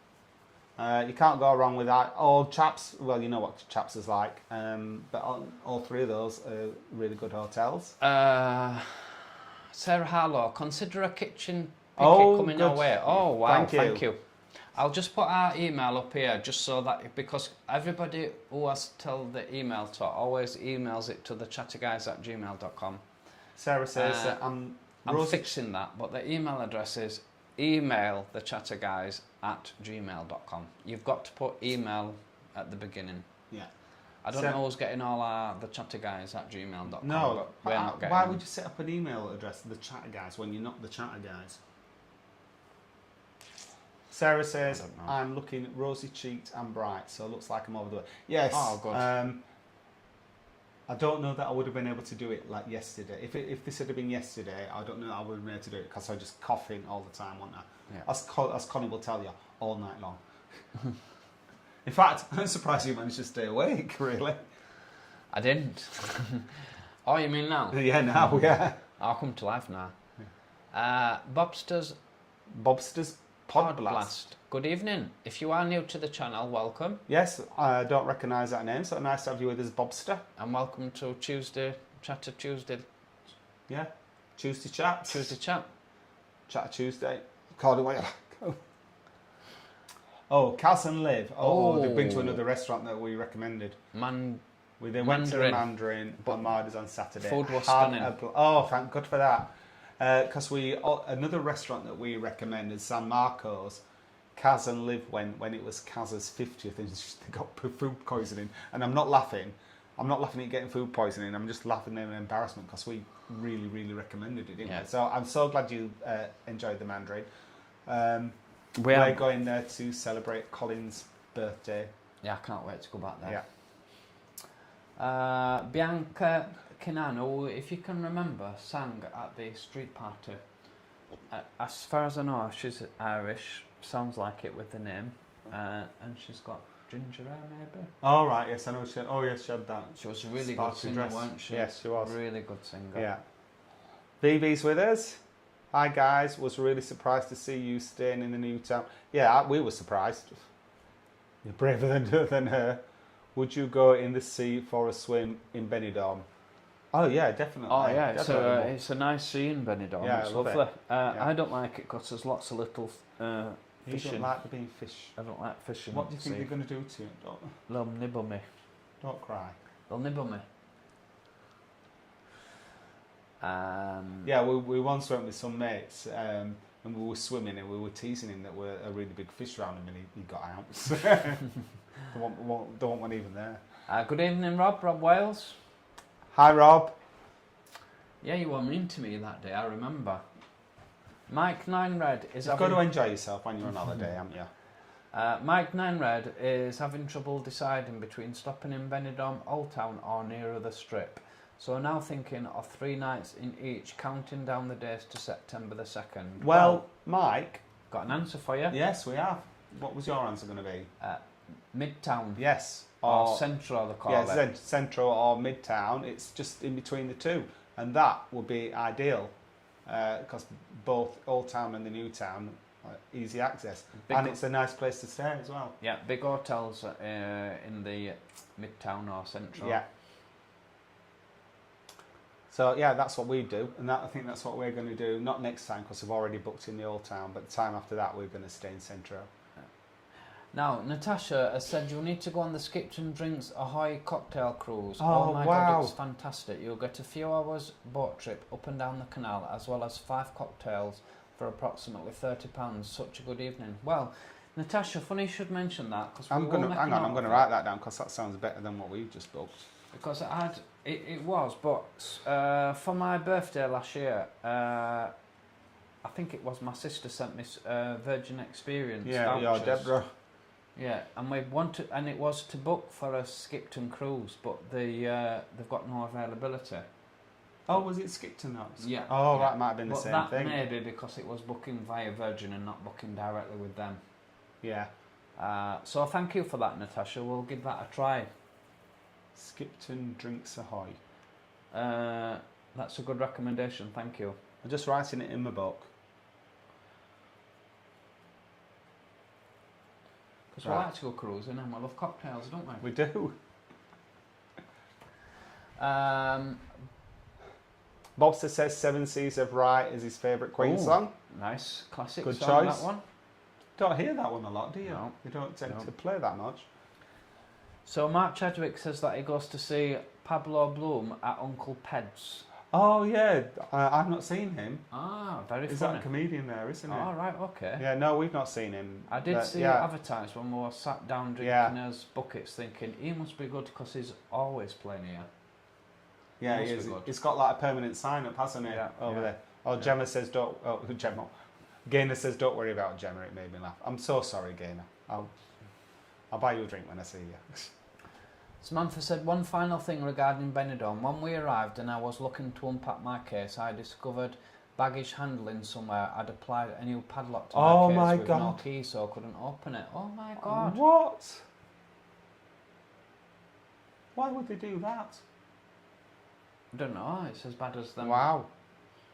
You can't go wrong with that. All Chaps, well, you know what Chaps is like, but all three of those are really good hotels. Sarah Harlow, consider a kitchen picket coming good. our way. Oh, wow, Thank you. I'll just put our email up here, just so that, because everybody who has to tell the email to always emails it to thechatterguys@gmail.com. Sarah says, I'm fixing that, but the email address is email thechatterguys@gmail.com. You've got to put email at the beginning. Yeah. I don't know who's getting all the chatterguys@gmail.com. No, but we're not getting why them. would you set up an email address to the Chatter Guys when you're not the Chatter Guys? Sarah says, I'm looking rosy-cheeked and bright, so it looks like I'm over the way. Yes. Oh, good. I don't know that I would have been able to do it like yesterday. If this had been yesterday, I don't know that I would have been able to do it because I was just coughing all the time, wasn't I? Yeah. As Colin will tell you, all night long. In fact, I'm surprised you managed to stay awake, really. I didn't. Oh, you mean now? Yeah, now, yeah. I'll come to life now. Bobster's Podblast. Good evening. If you are new to the channel, welcome. Yes, I don't recognise that name, so nice to have you with us, Bobster. And welcome to Chatter Tuesday. Yeah, Tuesday chat. Tuesday chat. Chatter Tuesday. Call it what you like. Oh, Kaz and Liv. Oh, they've been to another restaurant that we recommended. They went to the Mandarin, but Marda's on Saturday. Food was stunning. Oh, thank God for that. Because another restaurant that we recommended, San Marcos, Kaz and Liv went when it was Kaz's 50th and they got food poisoning. And I'm not laughing at getting food poisoning, I'm just laughing at an embarrassment because we really, really recommended it, didn't we? So I'm so glad you enjoyed the Mandarin. We're going there to celebrate Colin's birthday. Yeah, I can't wait to go back there. Yeah. Bianca Kinano, if you can remember, sang at the street party. As far as I know, she's Irish, sounds like it with the name, and she's got ginger hair maybe. Oh right, yes, I know she had that. She was a really good singer, wasn't she? Yes, she was. Really good singer. Yeah. VV's with us. Hi guys, was really surprised to see you staying in the new town. Yeah, we were surprised. You're braver than her. Would you go in the sea for a swim in Benidorm? Oh yeah, definitely. Oh yeah, it's a nice sea in Benidorm. Yeah, it's I love lovely. it. Yeah. I don't like it because there's lots of little You fishing. don't like being fish. I don't like fishing. What do you think they're going to do to you? They'll nibble me. Don't cry. They'll nibble me. Yeah, we once went with some mates and we were swimming and we were teasing him that we're a really big fish around him and he got out. don't want one even there. Good evening, Rob Wales. Hi, Rob. Yeah, you were mean to me that day, I remember. Mike Ninered is... You've got to enjoy yourself when you're on holiday, haven't you? Mike Ninered is having trouble deciding between stopping in Benidorm, Old Town or nearer the Strip. So now thinking of 3 nights in each, counting down the days to September the 2nd. Well, Mike... Got an answer for you? Yes, we have. What was your answer going to be? Midtown. Yes. Or Central, they call it. Yeah, Central or Midtown. It's just in between the two. And that would be ideal because both Old Town and the New Town are easy access. And it's a nice place to stay as well. Yeah, big hotels in the Midtown or Central. Yeah. So yeah, that's what we do, and I think that's what we're going to do. Not next time because we've already booked in the Old Town, but the time after that we're going to stay in Centro. Now, Natasha has said you'll need to go on the Skipton Drinks Ahoy cocktail cruise. Oh my wow. God, it's fantastic. You'll get a few hours boat trip up and down the canal, as well as 5 cocktails for approximately £30. Such a good evening. Well, Natasha, funny you should mention that. Cause I'm going to write that down because that sounds better than what we've just booked. Because it was, but for my birthday last year, I think it was my sister sent me Virgin Experience vouchers. Yeah, Deborah. Yeah, and it was to book for a Skipton cruise, but they've got no availability. Oh, was it Skipton that? Yeah. Oh, yeah. That might have been the same that thing. Maybe because it was booking via Virgin and not booking directly with them. Yeah. So thank you for that, Natasha. We'll give that a try. Skipton Drinks Ahoy. That's a good recommendation. Thank you. I'm just writing it in my book. Because we like to go cruising and we love cocktails, don't we? We do. Bobster says Seven Seas of Rye is his favourite Queen song. Nice. Classic Good song, choice. that one. Don't hear that one a lot, do you? No. You don't tend to play that much. So Mark Chadwick says that he goes to see Pablo Bloom at Uncle Ped's. Oh yeah, I've not seen him. Ah, very Is funny. that a comedian there, isn't he? Oh, right, okay. Yeah, no, we've not seen him. I did see it advertised when we were sat down drinking his buckets thinking, he must be good because he's always playing here. Yeah, he is. He's got like a permanent sign up, hasn't he? Yeah, over there. Oh, Gemma says don't. Oh, Gemma. Gaynor says don't worry about Gemma. It made me laugh. I'm so sorry, Gaynor. I'll buy you a drink when I see you. Samantha said, one final thing regarding Benidorm. When we arrived and I was looking to unpack my case, I discovered baggage handling somewhere. I'd applied a new padlock to my case with no key, so I couldn't open it. Oh my God. What? Why would they do that? I don't know. It's as bad as them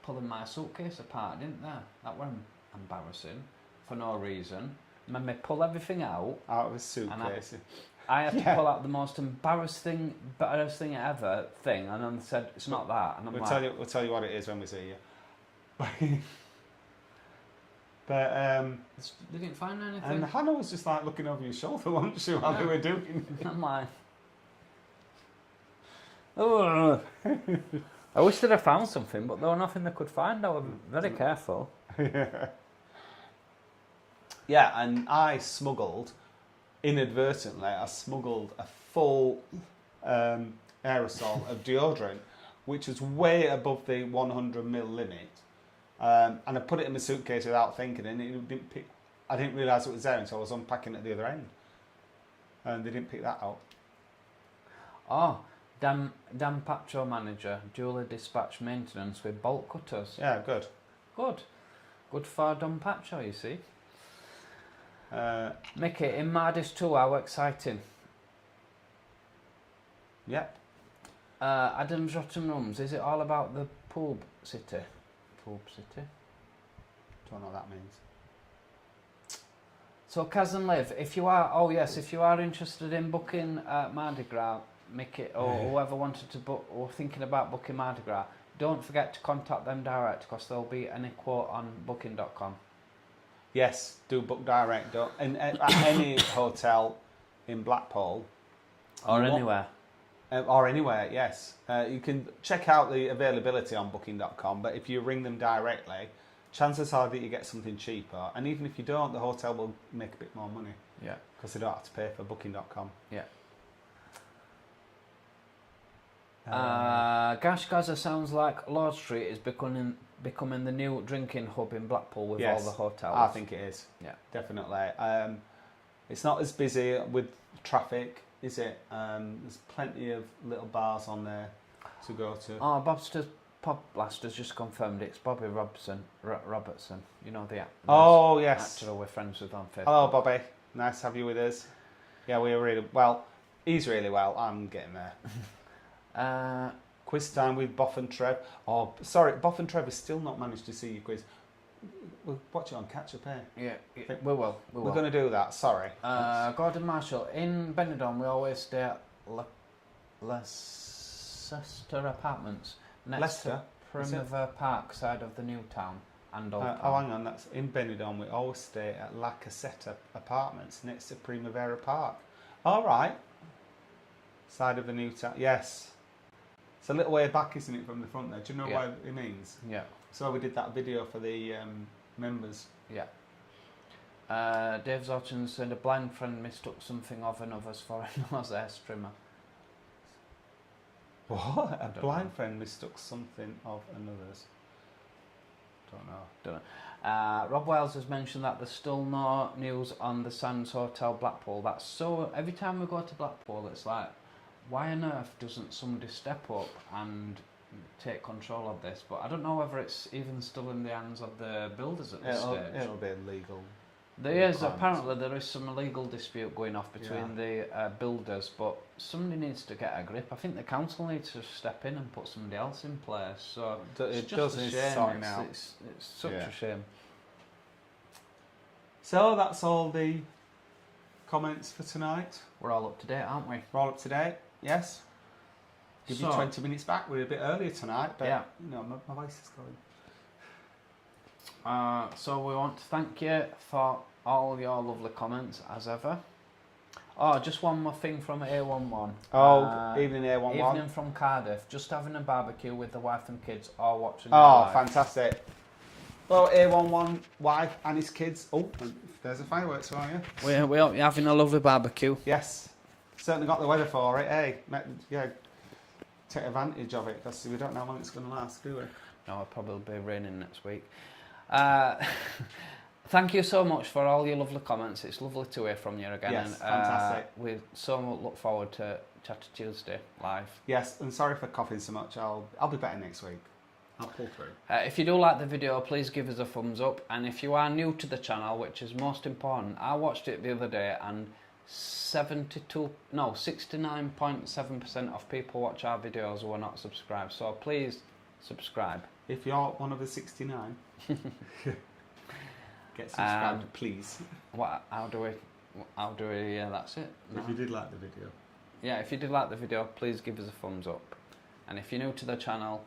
pulling my suitcase apart, didn't they? That were embarrassing for no reason. Made me pull everything out of a suitcase. I had to pull out the most embarrassing ever thing, and then they said it's not that. And we'll tell you what it is when we see you. But they didn't find anything. And Hannah was just like looking over your shoulder, wasn't she, while they were doing it? I'm like, oh. I wish they'd have found something, but there was nothing they could find. I was very careful. Yeah, and I smuggled, inadvertently, a full aerosol of deodorant, which was way above the 100ml limit. And I put it in my suitcase without thinking, and I didn't realise it was there until I was unpacking at the other end. And they didn't pick that out. Oh, Dan Pacho manager, duly dispatched maintenance with bolt cutters. Yeah, good. Good for Dan Pacho, you see. Mickey, in Mardis too, how exciting. Yep. Adam's Rotten Rums, is it all about the pub city? Pub city? Don't know what that means. So Kaz and Liv, if you are interested in booking Mardi Gras, Mickey, or whoever wanted to book or thinking about booking Mardi Gras, don't forget to contact them direct because there'll be any quote on booking.com. Yes, do book direct. And at any hotel in Blackpool. Or anywhere. Or anywhere, yes. You can check out the availability on booking.com, but if you ring them directly, chances are that you get something cheaper. And even if you don't, the hotel will make a bit more money. Yeah. Because they don't have to pay for booking.com. Yeah. Gash Gaza sounds like Lord Street is becoming the new drinking hub in Blackpool with all the hotels. I think it is. Yeah, definitely. It's not as busy with traffic, is it? There's plenty of little bars on there to go to. Oh, Pop Blaster's just confirmed it's Bobby Robertson. You know the actor. Oh yes. Actor we're friends with on Facebook. Hello, Bobby. Nice to have you with us. Yeah, we're really well. He's really well. I'm getting there. Quiz time with Boff and Trev. Oh, sorry, Boff and Trev has still not managed to see your quiz. We'll watch it on catch up here. Yeah, we will. We're going to do that. Sorry. Gordon Marshall in Benidorm. We always stay at Leicester Apartments next to Primavera Park side of the new town and Old Town. Oh, hang on. That's in Benidorm. We always stay at La Casetta Apartments next to Primavera Park. All right. Side of the new town. Yes. It's a little way back, isn't it, from the front there? Do you know what it means? Yeah. So we did that video for the members. Yeah. Dave Zorton said a blind friend mistook something of another's for a nose hair trimmer. What? A blind friend mistook something of another's? Don't know. Rob Wells has mentioned that there's still no news on the Sands Hotel Blackpool. That's so. Every time we go to Blackpool, it's like, why on earth doesn't somebody step up and take control of this? But I don't know whether it's even still in the hands of the builders at this stage. It'll be illegal. Apparently there is some legal dispute going off between the builders, but somebody needs to get a grip. I think the council needs to step in and put somebody else in place. So it's just a shame. It's such a shame. So that's all the comments for tonight. We're all up to date, aren't we? We're all up to date. Yes. Give you 20 minutes back. We're a bit earlier tonight, but you know, my voice is going. So we want to thank you for all your lovely comments as ever. Oh, just one more thing from A11. Oh, evening A11. Evening from Cardiff. Just having a barbecue with the wife and kids or watching. Oh, fantastic. Well, A11 wife and his kids. Oh, there's a fireworks for you. We're having a lovely barbecue. Yes. Certainly got the weather for it, eh? Yeah. Take advantage of it because we don't know how long it's going to last, do we? No, it'll probably be raining next week. thank you so much for all your lovely comments. It's lovely to hear from you again. Yes, fantastic. We so much look forward to Chatter Tuesday live. Yes, and sorry for coughing so much. I'll be better next week. I'll pull through. If you do like the video, please give us a thumbs up. And if you are new to the channel, which is most important, I watched it the other day and 69.7% of people watch our videos who are not subscribed. So please subscribe. If you're one of the 69, get subscribed, please. How do we? Yeah, that's it. No. If you did like the video. Yeah, if you did like the video, please give us a thumbs up. And if you're new to the channel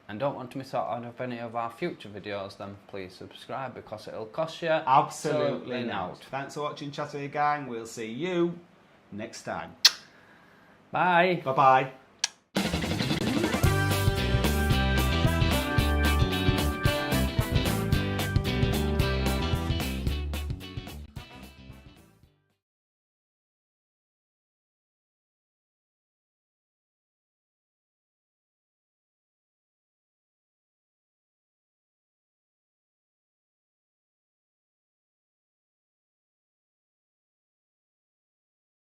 and don't want to miss out on any of our future videos, then please subscribe because it'll cost you absolutely not. Thanks for watching Chattery Gang. We'll see you next time. Bye. Bye-bye.